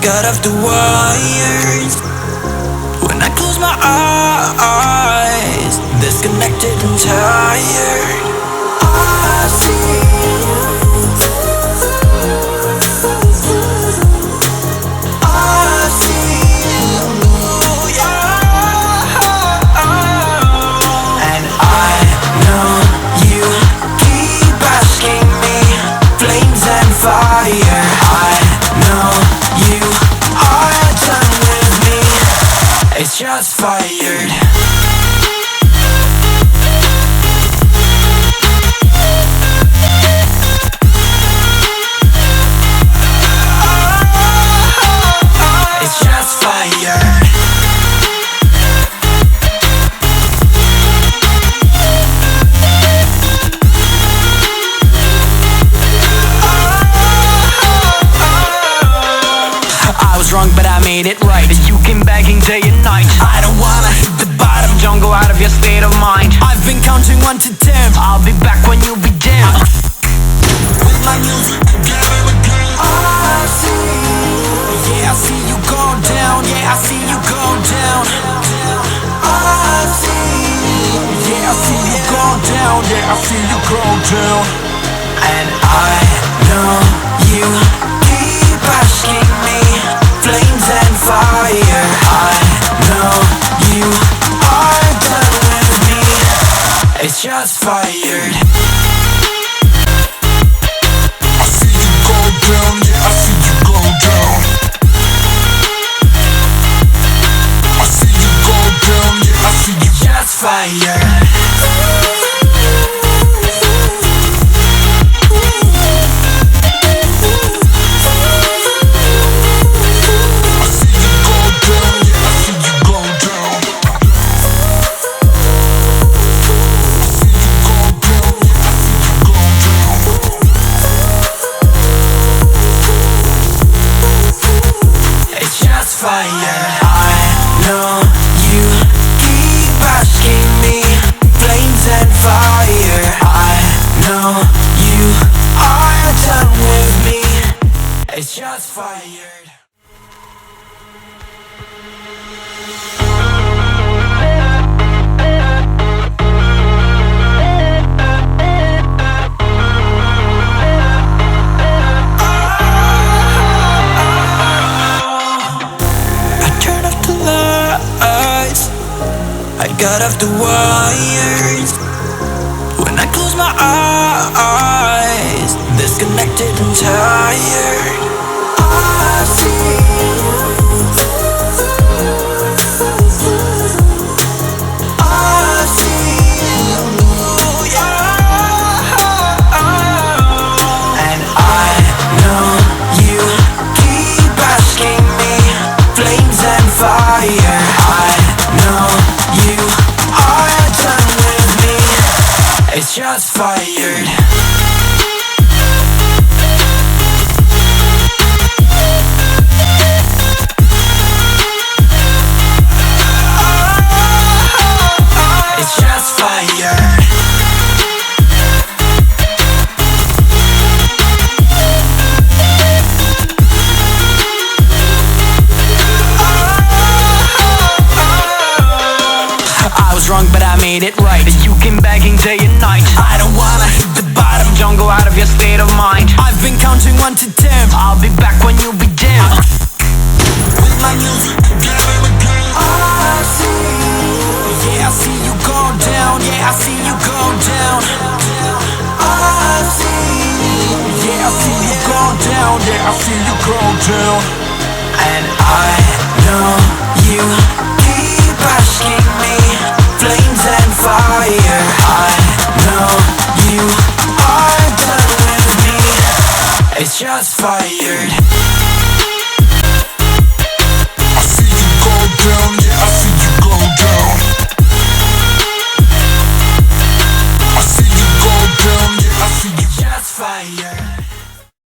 got off the wires. When I close my eyes, disconnected and tired. I see you. I see you, yeah. And I know you keep asking me, flames and fire. I know you are done with me. It's just fired. Wrong, but I made it right. You came begging day and night. I don't wanna hit the bottom, don't go out of your state of mind. I've been counting 1 to 10. I'll be back when you begin. With my music together again. I see you. Yeah, I see you go down. Yeah, I see you go down. I see you. Yeah, I see you go down. Yeah, I see you go down. And I know you keep asking me, flames and fire. I know you are done with me. It's just fired. I see you go down, yeah, I see you go down. I see you go down, yeah, I see you just fired. Fire. I know you keep asking me, flames and fire. I know you are done with me. It's just fired. I got off the wires. When I close my eyes, disconnected and tired. I see you. I see you, yeah. And I know you keep asking me, flames and fire. I know you are done with me. It's just fired. It's just fired. Wrong, but I made it right. You came begging day and night. I don't wanna hit the bottom, don't go out of your state of mind. I've been counting 1 to 10. I'll be back when you begin. With my music together again. I see you. Yeah, I see you go down. Yeah, I see you go down. I see you. Yeah, I see you go down. Yeah, I see you go down. And I know you keep asking me, flames and fire. I know you are done with me. It's just fired. I see you go down, yeah, I see you go down. I see you go down, yeah, I see you just fired.